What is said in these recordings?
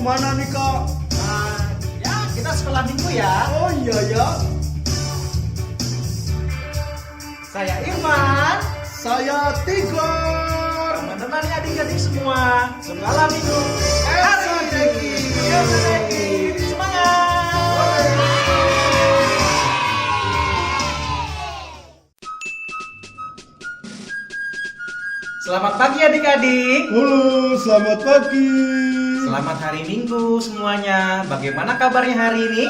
kemana nih kak? Ya kita sekolah minggu ya. Oh iya ya. Saya Irman. Saya Tigor. Menemani adik-adik semua sekolah minggu. Elsa Deki. Elsa Deki. Semangat. Selamat pagi adik-adik. Halo, selamat pagi. Selamat hari Minggu semuanya. Bagaimana kabarnya hari ini?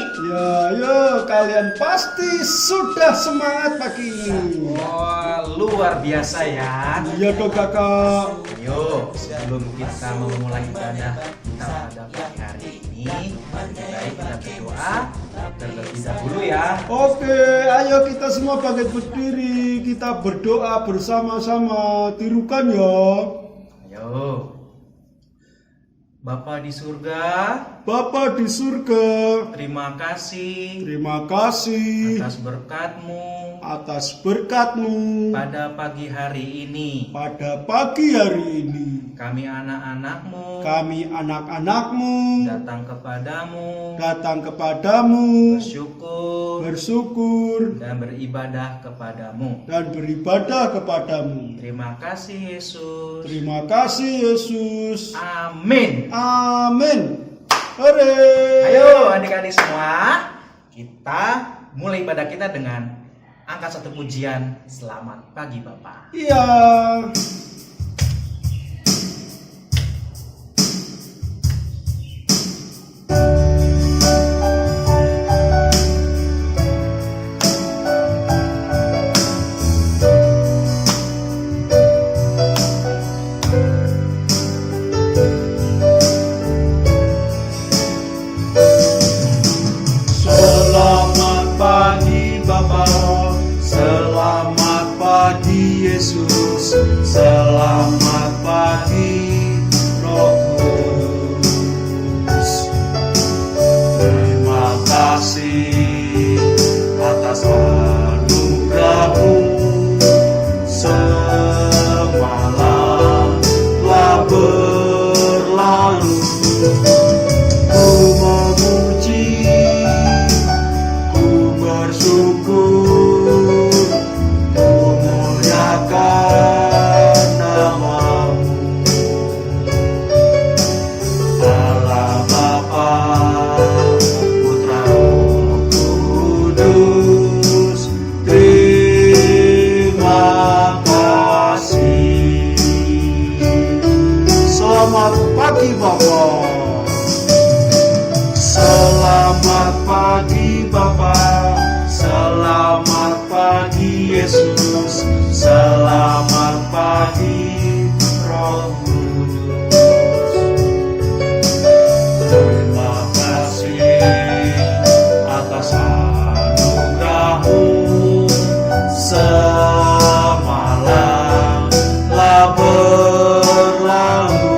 Ya, kalian pasti sudah semangat pagi ini. Wah, luar biasa ya. Iya dong kakak. Ayo, sebelum kita memulai ibadah kita pada pagi hari ini, lebih baik kita berdoa terlebih dahulu ya. Oke, ayo kita semua bangkit berdiri. Kita berdoa bersama-sama. Tirukan ya. Ayo. Bapa di surga, Bapa di surga, terima kasih terima kasih atas berkat-Mu atas berkat-Mu pada pagi hari ini. pada pagi hari ini. Kami anak-anak-Mu Kami anak-anak-Mu datang kepadamu, datang kepadamu, bersyukur dan beribadah kepadamu. dan beribadah kepadamu. Terima kasih Yesus. Terima kasih Yesus. Amin. Amin. Hore. Ayo adik-adik semua, kita mulai ibadah kita dengan angkat satu pujian. Selamat pagi Bapak. Iya. Selamat pagi Bapa, selamat pagi Yesus, selamat pagi Roh Kudus. Terima kasih atas anugerah-Mu, semalam telah berlalu. Ku memuji, ku bersyukur, ku muliakan nama-Mu. Allah Bapa, Putra Roh Kudus, terima kasih. Selamat pagi Bapak. Selamat pagi Bapa, selamat pagi Yesus, selamat pagi Roh Kudus. Terima kasih atas anugerah-Mu, semalam telah berlalu.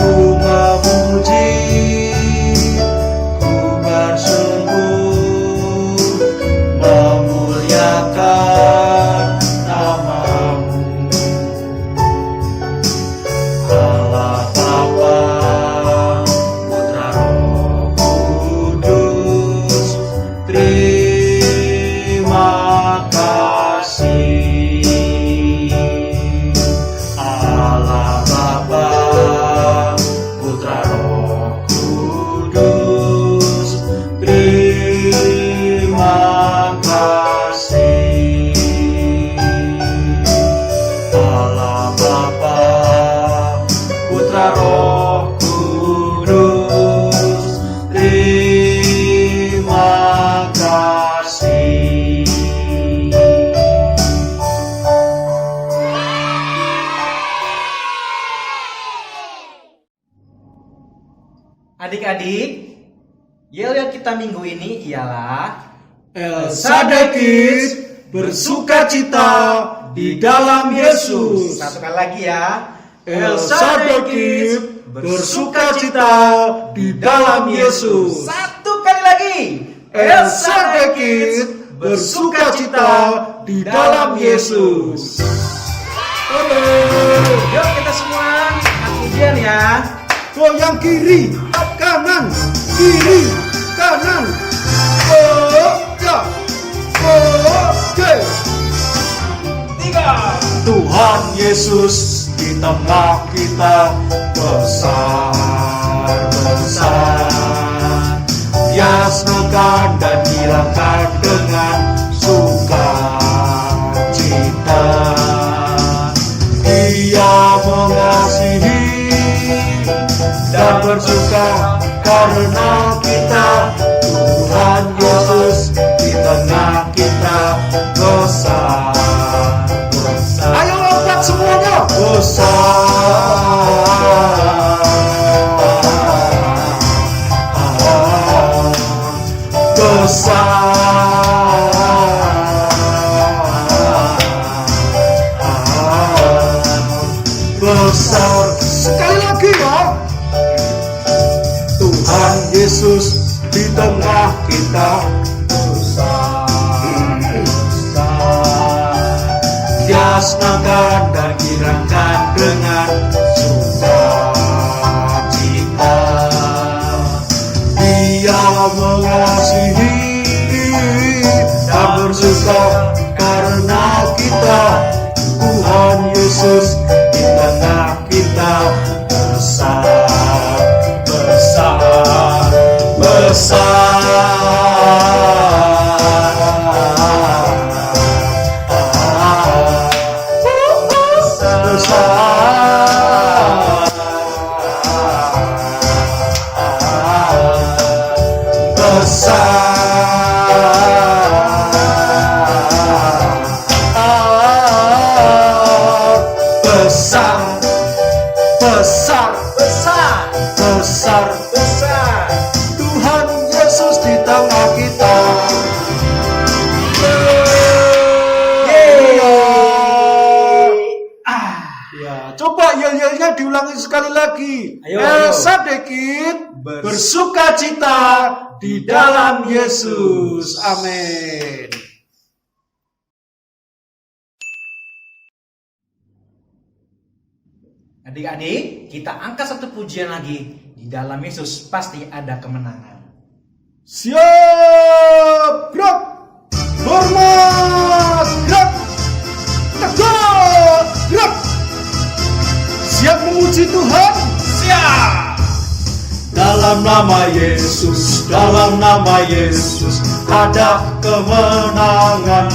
Ku memuji, ku bersyukur, memuliakan nama-Mu. Allah Bapa, Putra Roh Kudus, terima kasih. Allah Bapa, Putra Roh Kudus, terima kasih. Allah Bapa, Putra Roh Kudus, terima kasih. Adik-adik, yel yang kita minggu ini ialah Elsa Deki bersukacita di dalam Yesus. Satu kali lagi ya. Elsa Deki bersukacita di dalam Yesus. Satu kali lagi. Elsa Deki bersukacita di dalam Yesus. Yuk kita semua angkat pujian ya. goyang kiri, kanan, kiri, kanan. Oke, oke. 3. Tuhan Yesus di tengah kita besar-besar. Dia senangkan dan hilangkan dengan sukacita. Dia mengasihi dan bersuka karena kita. Tuhan Yesus di tengah kita besar. Ayo lompat semuanya. Besar. Sekali lagi ya. Tuhan Yesus di tengah kita besar. Dia senangkan dan girangkan dengan sukacita. Dia mengasihi dan bersuka karena kita. Tuhan Yesus di tengah kita besar, besar, besar. Tuhan Yesus di tengah kita. Ya, coba yel-yelnya diulangi sekali lagi. Ayo. Sadekit bersukacita di dalam Yesus. Amin. Adik-adik, kita angkat satu pujian lagi. Di dalam Yesus pasti ada kemenangan. Siap, gerak, hormat, gerak, tegak, gerak. Siap memuji Tuhan. Siap. Dalam nama Yesus, dalam nama Yesus ada kemenangan.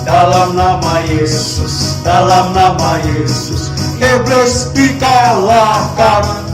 Dalam nama Yesus, dalam nama Yesus iblis dikalahkan.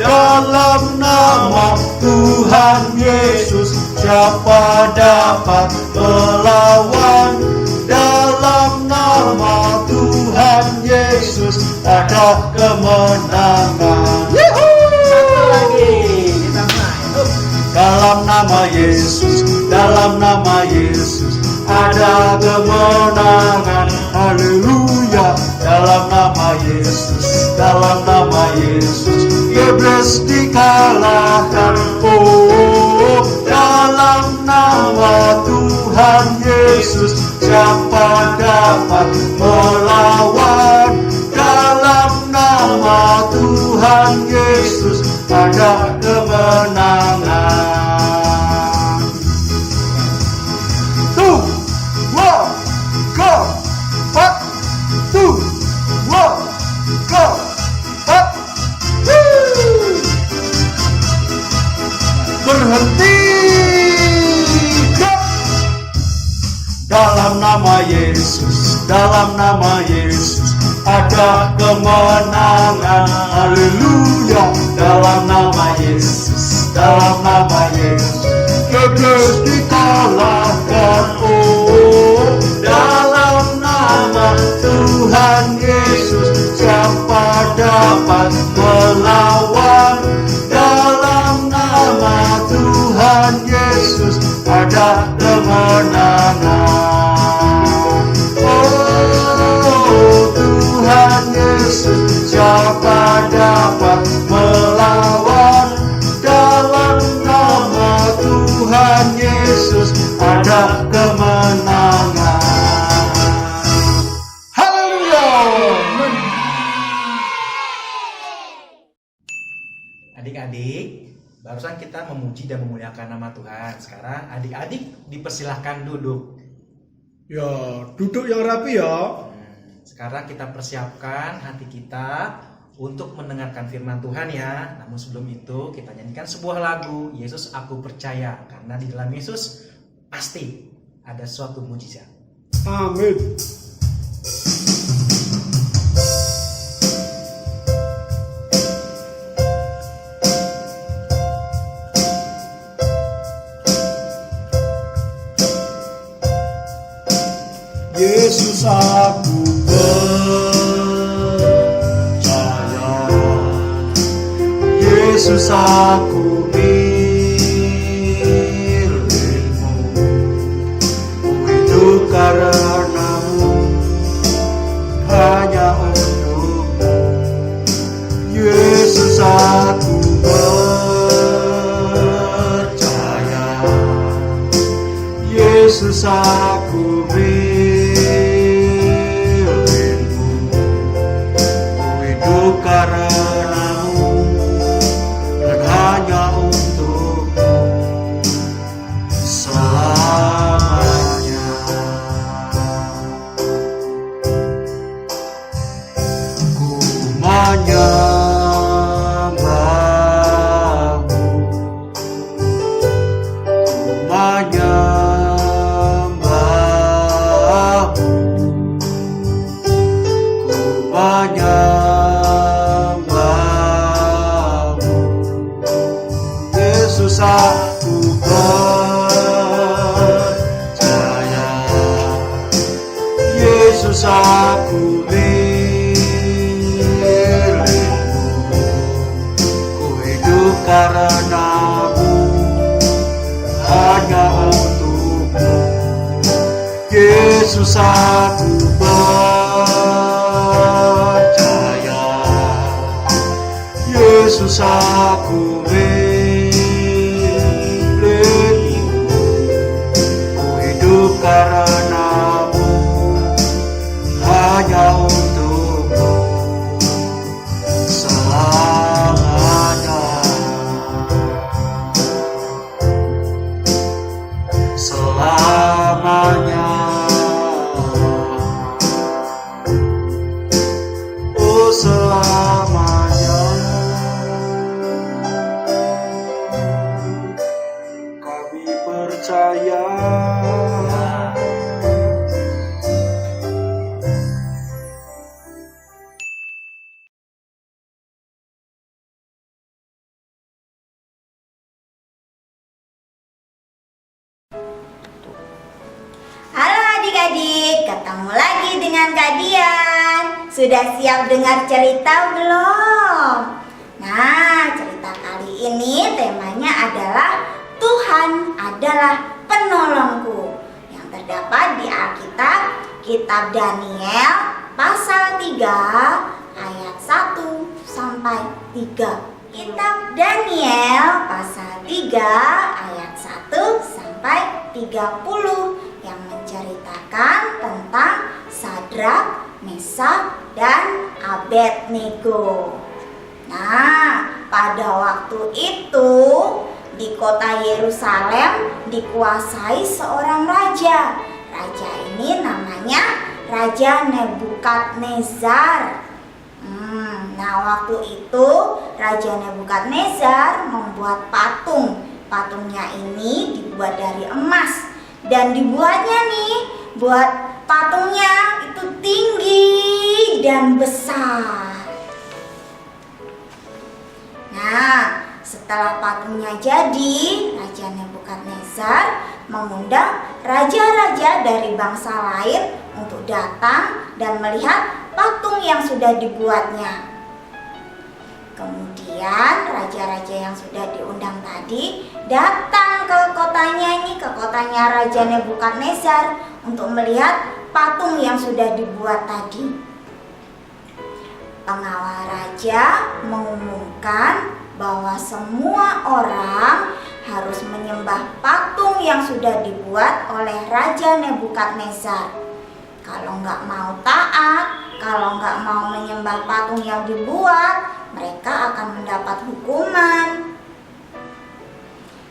Dalam nama Tuhan Yesus siapa dapat melawan? Dalam nama Tuhan Yesus ada kemenangan. Satu lagi. Kita main. Dalam nama Yesus, dalam nama Yesus ada kemenangan. Haleluya. Dalam nama Yesus, dalam nama Yesus iblis dikalahkan. Dalam nama Tuhan Yesus siapa dapat melawan? Dalam nama Tuhan Yesus ada kemenangan. Tuh, wah, go, pat, tuh, wah, go, pat, berhenti, gerak. Dalam nama Yesus, dalam nama Yesus ada kemenangan. Haleluya. Dalam nama Yesus, dalam nama Yesus iblis dikalahkan. Dalam nama Tuhan Yesus siapa dapat melawan? Dalam nama Tuhan Yesus ada kemenangan. Tuhan Yesus siapa dapat melawan? Dalam nama Tuhan Yesus ada kemenangan. Haleluya. adik-adik, barusan kita memuji dan memuliakan nama Tuhan. Sekarang adik-adik dipersilahkan duduk. Ya, duduk yang rapi ya. Sekarang kita persiapkan hati kita untuk mendengarkan firman Tuhan ya. Namun sebelum itu kita nyanyikan sebuah lagu, Yesus Aku Percaya. Karena di dalam Yesus pasti ada suatu mujizat. Amin. Yesus aku percaya, Yesus aku milikmu, ku hidup karenamu, hanya untukmu. Yesus aku percaya, Yesus aku milikmu, ku hidup karenamu dan hanya untukmu selamanya. Ku menyembahmu, ku menyembahmu, ku menyembahmu. Yesus aku percaya, Yesus aku milikmu, ku hidup karenamu, hanya untukmu. Yesus aku percaya, Yesus aku milikmu, ku hidup karenamu, hanya untukmu selamanya. Selamanya, oh selamanya, kami percaya. Halo adik-adik, ketemu lagi dengan Kak Dian. Sudah siap dengar cerita belum? Nah, cerita kali ini temanya adalah Tuhan adalah penolongku, yang terdapat di Alkitab, Kitab Daniel pasal 3 ayat 1 sampai 3. Kitab Daniel pasal 3 ayat 1 sampai 30 yang menceritakan tentang Sadrak, Mesak, dan Abednego. Nah, pada waktu itu di kota Yerusalem dikuasai seorang raja. Raja ini namanya Raja Nebukadnezar. Nah, waktu itu Raja Nebukadnezar membuat patung. Patungnya ini dibuat dari emas. Dan dibuatnya nih, buat patungnya itu tinggi dan besar. Nah, setelah patungnya jadi, Raja Nebukadnezar mengundang raja-raja dari bangsa lain untuk datang dan melihat patung yang sudah dibuatnya. Kemudian raja-raja yang sudah diundang tadi datang ke kotanya ini, ke kotanya Raja Nebukadnezar untuk melihat patung yang sudah dibuat tadi. Pengawal raja mengumumkan bahwa semua orang harus menyembah patung yang sudah dibuat oleh Raja Nebukadnezar. Kalau nggak mau taat, kalau nggak mau menyembah patung yang dibuat, mereka akan mendapat hukuman.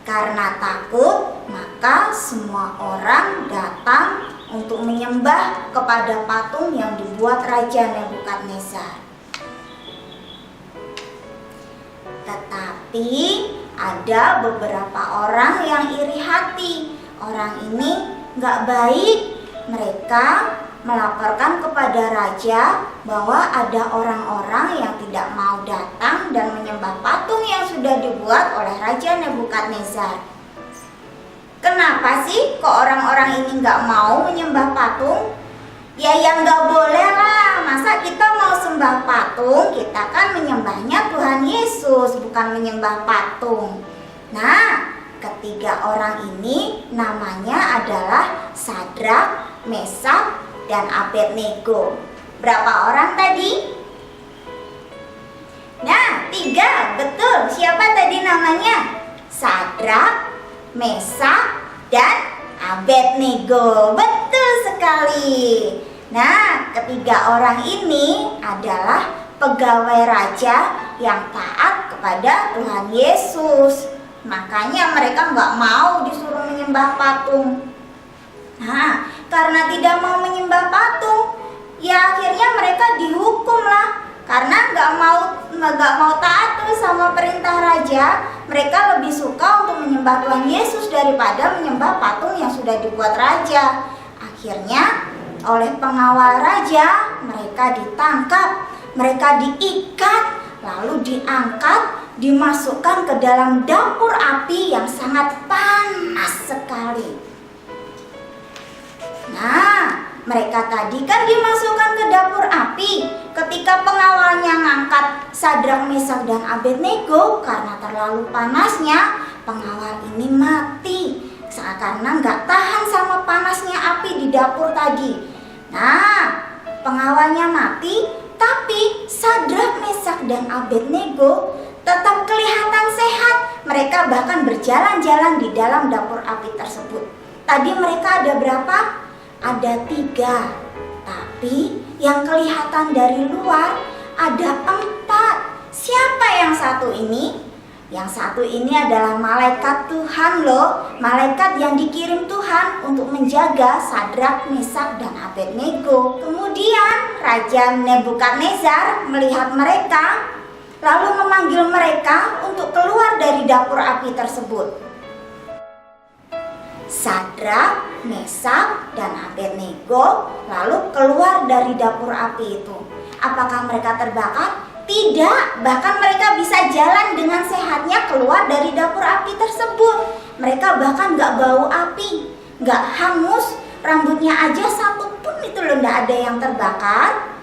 Karena takut, maka semua orang datang untuk menyembah kepada patung yang dibuat Raja Nebukadnezar. Tetapi ada beberapa orang yang iri hati. Orang ini gak baik. Mereka melaporkan kepada raja bahwa ada orang-orang yang tidak mau datang dan menyembah patung yang sudah dibuat oleh Raja Nebukadnezar. Kenapa sih kok orang-orang ini gak mau menyembah patung? Ya yang gak boleh lah. Masa kita mau sembah patung? Kita kan menyembahnya Tuhan Yesus, bukan menyembah patung. Nah, ketiga orang ini namanya adalah Sadrak, Mesak, dan Abednego. Berapa orang tadi? Nah, 3, betul. Siapa tadi namanya? Sadrak, Mesak, dan Abednego. Betul sekali. Nah, ketiga orang ini adalah pegawai raja yang taat kepada Tuhan Yesus. Makanya mereka nggak mau disuruh menyembah patung. Nah, karena tidak mau menyembah patung, ya akhirnya mereka dihukum lah. Karena nggak mau taat tuh sama perintah raja, mereka lebih suka untuk menyembah Tuhan Yesus daripada menyembah patung yang sudah dibuat raja. Akhirnya oleh pengawal raja mereka ditangkap, mereka diikat, lalu diangkat, dimasukkan ke dalam dapur api yang sangat panas sekali. Nah, mereka tadi kan dimasukkan ke dapur api. Ketika pengawalnya ngangkat Sadrak, Mesak, dan Abednego, karena terlalu panasnya, pengawal ini mati. Karena nggak tahan sama panasnya api di dapur tadi. Nah, pengawalnya mati, tapi Sadrak, Mesak, dan Abednego tetap kelihatan sehat. Mereka bahkan berjalan-jalan di dalam dapur api tersebut. Tadi mereka ada berapa? Ada 3, tapi yang kelihatan dari luar ada 4. Siapa yang satu ini? Yang satu ini adalah malaikat Tuhan loh. Malaikat yang dikirim Tuhan untuk menjaga Sadrak, Mesak, dan Abednego. Kemudian Raja Nebukadnezar melihat mereka, lalu memanggil mereka untuk keluar dari dapur api tersebut. Sadrak, Mesak, dan Abednego lalu keluar dari dapur api itu. Apakah mereka terbakar? Tidak, bahkan mereka bisa jalan dengan sehatnya keluar dari dapur api tersebut. Mereka bahkan gak bau api, gak hangus, rambutnya aja satu pun itu loh gak ada yang terbakar.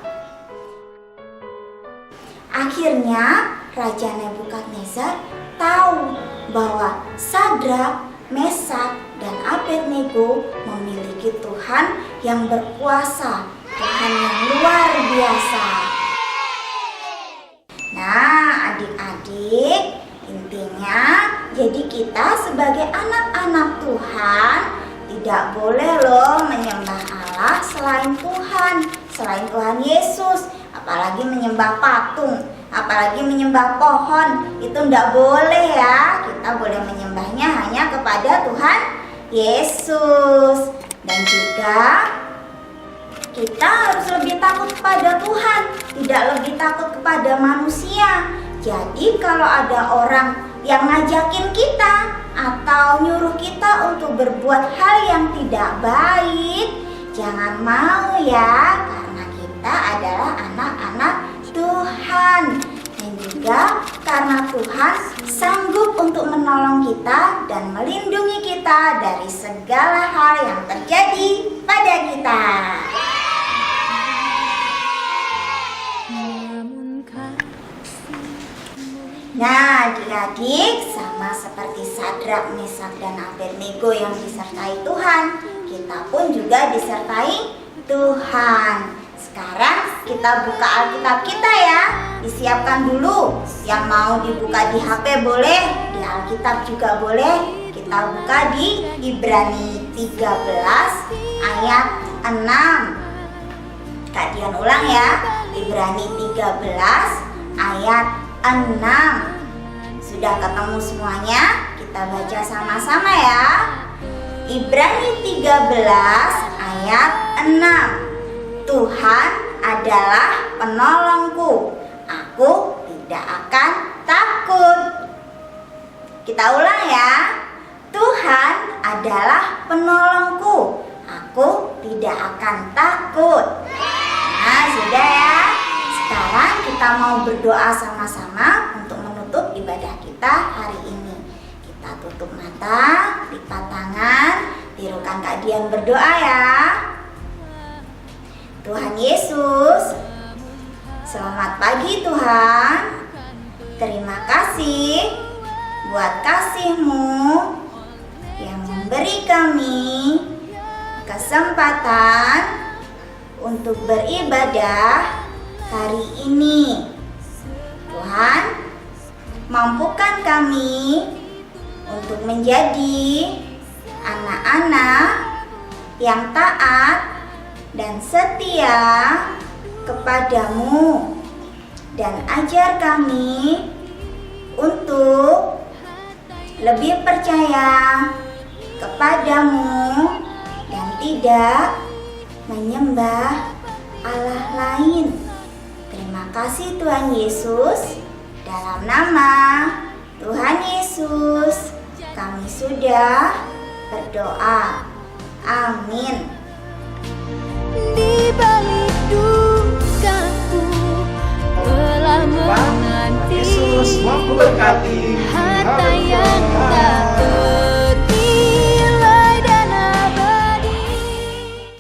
Akhirnya Raja Nebukadnezar tahu bahwa Sadrak, Mesak, dan Abednego memiliki Tuhan yang berkuasa, Tuhan yang luar biasa. Nah, adik-adik, intinya jadi kita sebagai anak-anak Tuhan tidak boleh loh menyembah Allah selain Tuhan Yesus, apalagi menyembah patung, apalagi menyembah pohon, itu tidak boleh ya. Kita boleh menyembahnya hanya kepada Tuhan Yesus. Dan juga kita harus lebih takut kepada Tuhan, tidak lebih takut kepada manusia. Jadi kalau ada orang yang ngajakin kita atau nyuruh kita untuk berbuat hal yang tidak baik, jangan mau ya, karena kita adalah anak-anak Tuhan. Dan juga karena Tuhan sanggup untuk menolong kita dan melindungi kita dari segala hal yang terjadi pada kita. Nah, adik-adik, sama seperti Sadrak, Mesak, dan Abednego yang disertai Tuhan, kita pun juga disertai Tuhan. Sekarang kita buka Alkitab kita ya. Disiapkan dulu. Yang mau dibuka di HP boleh, di Alkitab juga boleh. Kita buka di Ibrani 13 ayat 6. Kak Dian ulang ya. Ibrani 13 ayat 6. Sudah ketemu semuanya? Kita baca sama-sama ya. Ibrani 13 ayat 6. Tuhan adalah penolongku, aku tidak akan takut. Kita ulang ya. Tuhan adalah penolongku, aku tidak akan takut. Nah, sudah ya. Sekarang kita mau berdoa sama-sama untuk menutup ibadah kita hari ini. Kita tutup mata, lipat tangan, tirukan Kak Dian berdoa ya. Tuhan Yesus, selamat pagi Tuhan. Terima kasih buat kasih-Mu yang memberi kami kesempatan untuk beribadah hari ini. Tuhan, mampukan kami untuk menjadi anak-anak yang taat dan setia kepadamu, dan ajar kami untuk lebih percaya kepadamu dan tidak menyembah Allah lain. Terima kasih Tuhan Yesus. Dalam nama Tuhan Yesus kami sudah berdoa. Amin. Di balik dukaku telah Tuhan menanti. Yesus memberkati.